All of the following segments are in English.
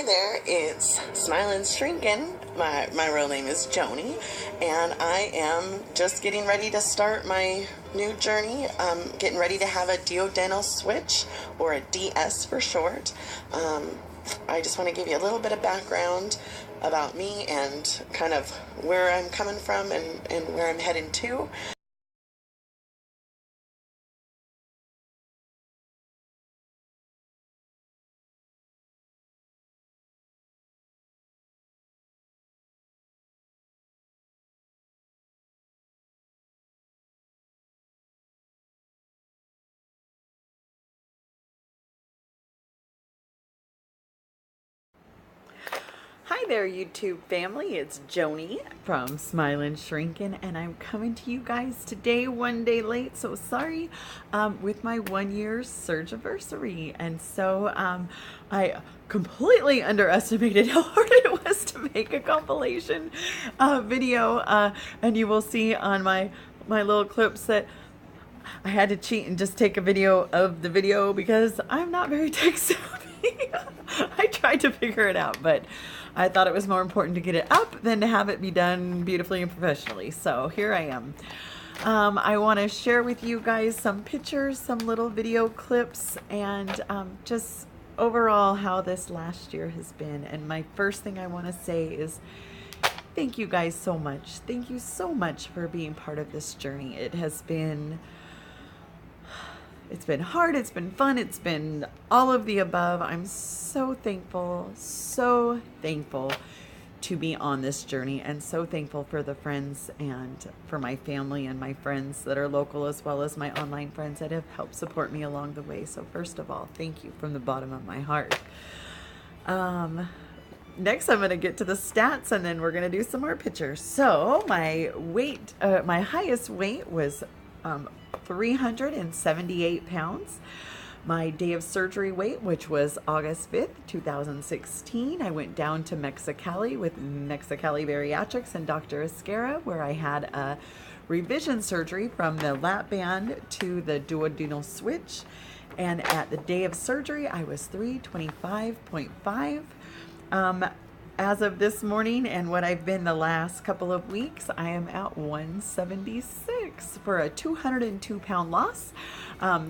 Hi there, it's Smilin Shrinkin. My real name is Joni, and I am just getting ready to start my new journey. Getting ready to have a duodenal switch, or a DS for short. I just want to give you a little bit of background about me and kind of where I'm coming from and where I'm heading to. Hi there, YouTube family. It's Joni from Smilin Shrinkin, and I'm coming to you guys today, one day late, so sorry, with my 1 year surge anniversary. And so I completely underestimated how hard it was to make a compilation video, and you will see on my little clips that I had to cheat and just take a video of the video because I'm not very tech savvy. I tried to figure it out, but I thought it was more important to get it up than to have it be done beautifully and professionally. So here I am. I want to share with you guys some pictures, some little video clips, and just overall how this last year has been. And my first thing I want to say is thank you guys so much. Thank you so much for being part of this journey. It's been hard, it's been fun, it's been all of the above. I'm so thankful to be on this journey, and so thankful for the friends and for my family and my friends that are local, as well as my online friends that have helped support me along the way. So first of all, thank you from the bottom of my heart. Next, I'm going to get to the stats, and then we're going to do some more pictures. So my weight, my highest weight was 378 pounds. My day of surgery weight, which was August 5th, 2016, I went down to Mexicali with Mexicali Bariatrics and Dr. Esquera, where I had a revision surgery from the lap band to the duodenal switch. And at the day of surgery, I was 325.5. As of this morning and what I've been the last couple of weeks, I am at 176 for a 202-pound loss.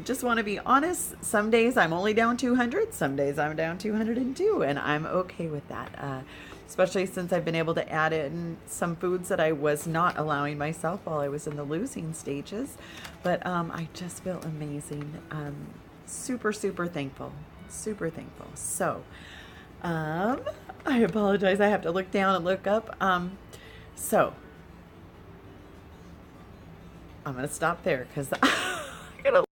Just want to be honest, some days I'm only down 200, some days I'm down 202, and I'm okay with that, especially since I've been able to add in some foods that I was not allowing myself while I was in the losing stages. But I just feel amazing. Super, super thankful. Super thankful. So, I apologize. I have to look down and look up. So I'm going to stop there because I gotta.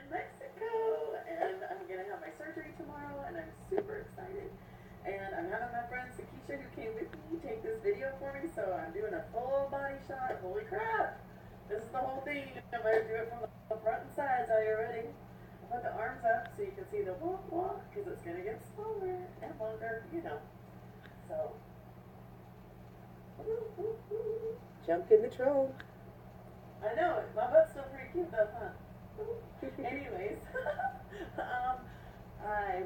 Mexico, and I'm gonna have my surgery tomorrow, and I'm super excited. And I'm having my friend Sakisha, who came with me, take this video for me. So I'm doing a full body shot. Holy crap! This is the whole thing. I'm gonna do it from the front and sides. Are you ready? I'll put the arms up so you can see the walk, because it's gonna get smaller and longer, you know. So Jump in the troll. I know my butt's still pretty cute though, huh? Anyways, I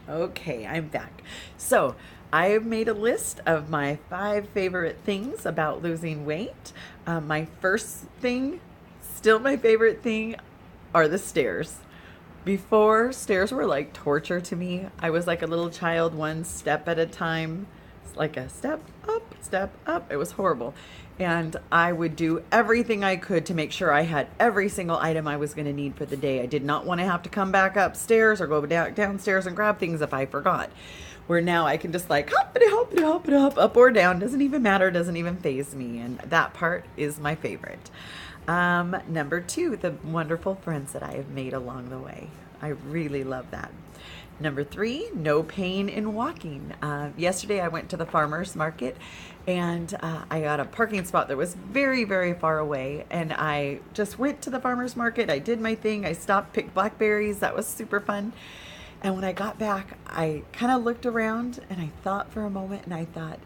Okay, I'm back. So I have made a list of my 5 favorite things about losing weight. My first thing, still my favorite thing, are the stairs. Before, stairs were like torture to me. I was like a little child, one step at a time. It's like a step up, step up. It was horrible. And I would do everything I could to make sure I had every single item I was going to need for the day. I did not want to have to come back upstairs or go downstairs and grab things if I forgot. where now I can just like hoppity hoppity hoppity hop up or down, doesn't even matter, doesn't even faze me, and that part is my favorite. Number two, the wonderful friends that I have made along the way. I really love that. Number three, no pain in walking. Yesterday I went to the farmer's market and I got a parking spot that was very, very far away. And I just went to the farmer's market. I did my thing. I stopped, picked blackberries. That was super fun. And when I got back, I kind of looked around and I thought for a moment, and I thought,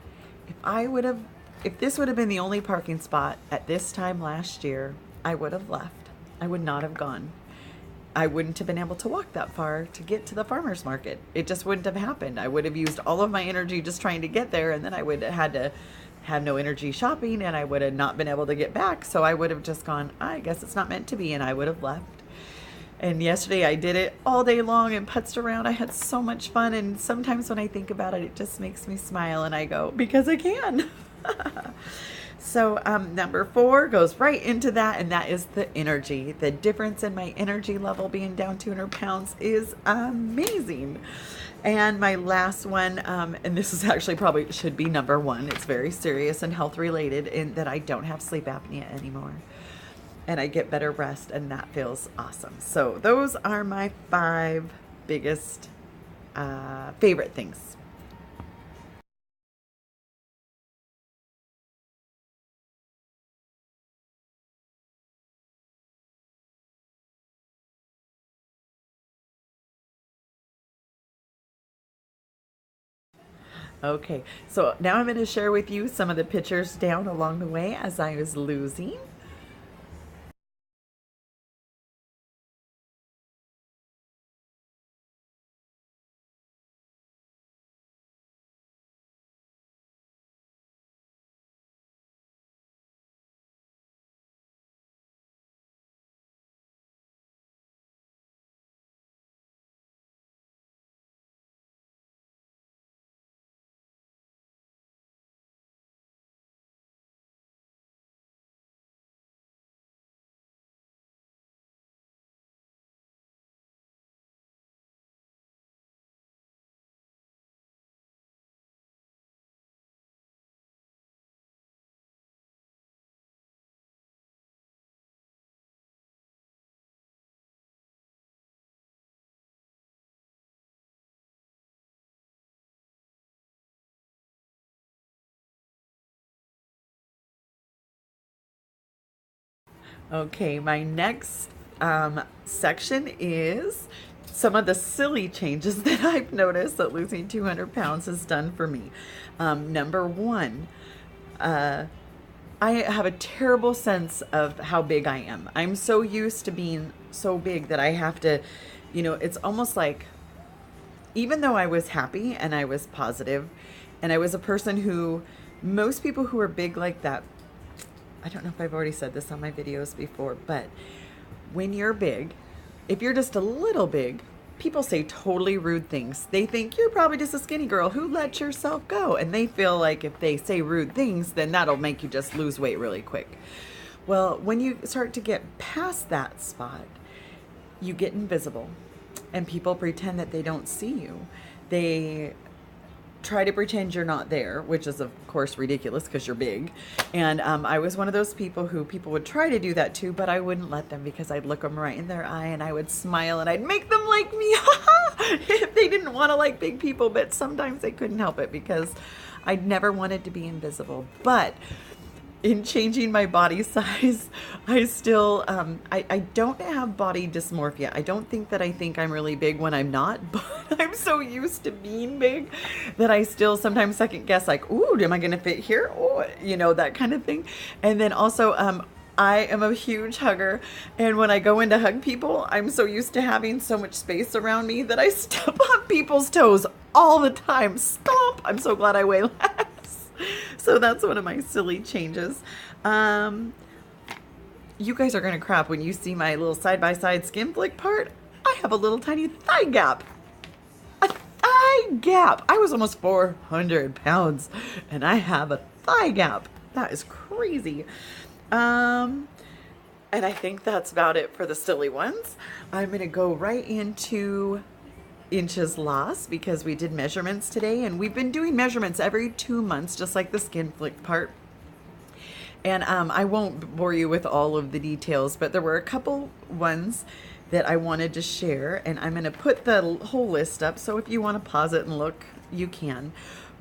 if this would have been the only parking spot at this time last year, I would have left. I would not have gone. I wouldn't have been able to walk that far to get to the farmer's market. It just wouldn't have happened. I would have used all of my energy just trying to get there, and then I would have had to have no energy shopping, and I would have not been able to get back. So I would have just gone, I guess it's not meant to be, and I would have left. And yesterday I did it all day long and putzed around. I had so much fun, and sometimes when I think about it, it just makes me smile, and I go, because I can. So number four goes right into that, and that is the energy. The difference in my energy level being down 200 pounds is amazing. And my last one, and this is actually probably should be number one. It's very serious and health related, in that I don't have sleep apnea anymore. And I get better rest, and that feels awesome. So those are my 5 biggest favorite things. Okay, so now I'm going to share with you some of the pictures down along the way as I was losing. Okay, my next section is some of the silly changes that I've noticed that losing 200 pounds has done for me. Number one, I have a terrible sense of how big I am. I'm so used to being so big that I have to, it's almost like, even though I was happy and I was positive and I was a person who, most people who are big like that, I don't know if I've already said this on my videos before, but when you're big, if you're just a little big, people say totally rude things. They think you're probably just a skinny girl who let yourself go. And they feel like if they say rude things, then that'll make you just lose weight really quick. Well, when you start to get past that spot, you get invisible and people pretend that they don't see you. They try to pretend you're not there, which is of course ridiculous because you're big. And I was one of those people who people would try to do that too, but I wouldn't let them, because I'd look them right in their eye and I would smile and I'd make them like me if they didn't want to like big people. But sometimes they couldn't help it because I'd never wanted to be invisible. But in changing my body size, I still, I don't have body dysmorphia. I don't think that I think I'm really big when I'm not, but I'm so used to being big that I still sometimes second guess, like, ooh, am I going to fit here? Oh, that kind of thing. And then also, I am a huge hugger, and when I go in to hug people, I'm so used to having so much space around me that I step on people's toes all the time. Stomp! I'm so glad I weigh less. So that's one of my silly changes. You guys are going to crap when you see my little side-by-side skin flick part. I have a little tiny thigh gap. A thigh gap. I was almost 400 pounds and I have a thigh gap. That is crazy. And I think that's about it for the silly ones. I'm going to go right into inches lost because we did measurements today, and we've been doing measurements every 2 months, just like the skin flick part. And I won't bore you with all of the details, but there were a couple ones that I wanted to share, and I'm going to put the whole list up, so if you want to pause it and look, you can.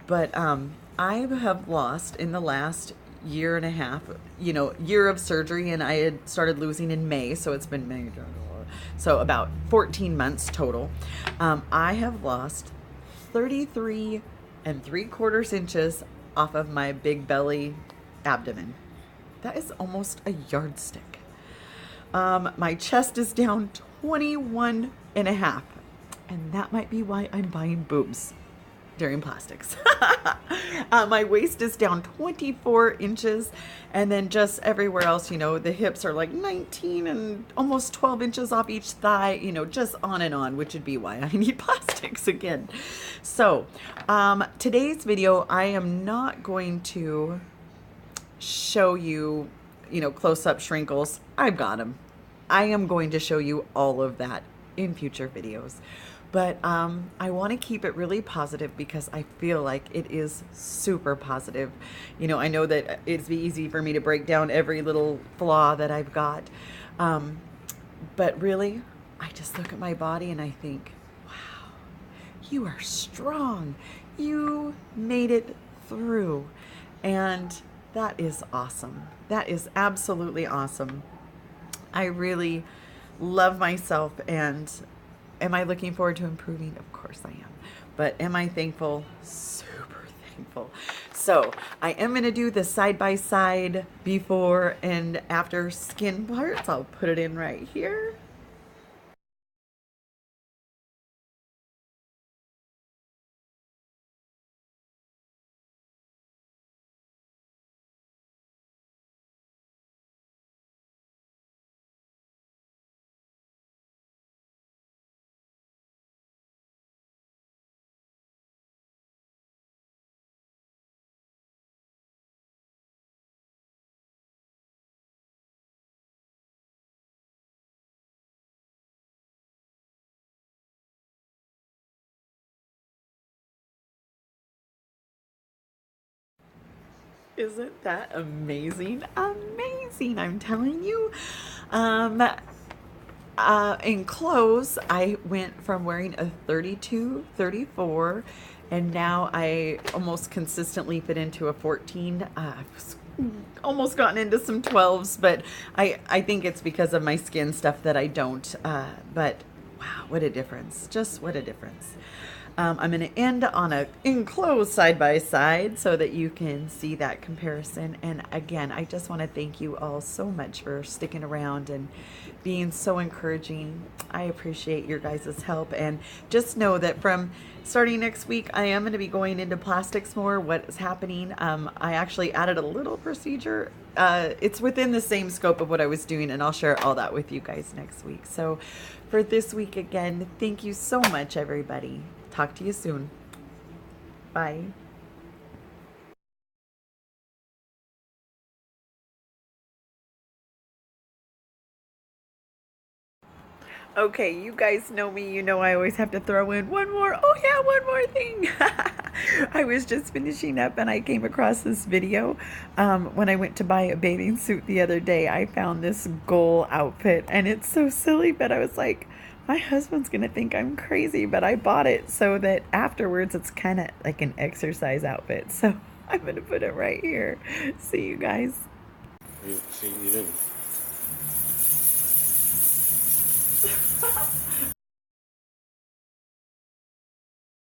But I have lost in the last year and a half, year of surgery, and I had started losing in May, so it's been May, so about 14 months total. I have lost 33 and 3/4 inches off of my big belly abdomen. That is almost a yardstick. My chest is down 21 and a half, and that might be why I'm buying boobs during plastics. My waist is down 24 inches, and then just everywhere else, the hips are like 19 and almost 12 inches off each thigh, just on and on, which would be why I need plastics again. So today's video, I am not going to show you, close-up shrinkles. I've got them. I am going to show you all of that in future videos. But I want to keep it really positive because I feel like it is super positive. I know that it's easy for me to break down every little flaw that I've got. But really, I just look at my body and I think, wow, you are strong. You made it through. And that is awesome. That is absolutely awesome. I really love myself, and am I looking forward to improving? Of course I am. But am I thankful? Super thankful. So I am going to do the side-by-side before and after skin parts. I'll put it in right here. Isn't that amazing? Amazing, I'm telling you. In clothes, I went from wearing a 32, 34, and now I almost consistently fit into a 14. I've almost gotten into some 12s, but I think it's because of my skin stuff that I don't. But wow, what a difference. Just what a difference. I'm going to end on a enclosed side by side so that you can see that comparison. And again, I just want to thank you all so much for sticking around and being so encouraging. I appreciate your guys' help. And just know that from starting next week, I am going to be going into plastics more. What is happening? I actually added a little procedure. It's within the same scope of what I was doing, and I'll share all that with you guys next week. So for this week, again, thank you so much, everybody. Talk to you soon. Bye. Okay, you guys know me. You know I always have to throw in one more. Oh yeah, one more thing. I was just finishing up and I came across this video. When I went to buy a bathing suit the other day, I found this goal outfit, and it's so silly, but I was like, my husband's gonna think I'm crazy, but I bought it so that afterwards it's kind of like an exercise outfit. So I'm gonna put it right here. See you guys. See, you didn't.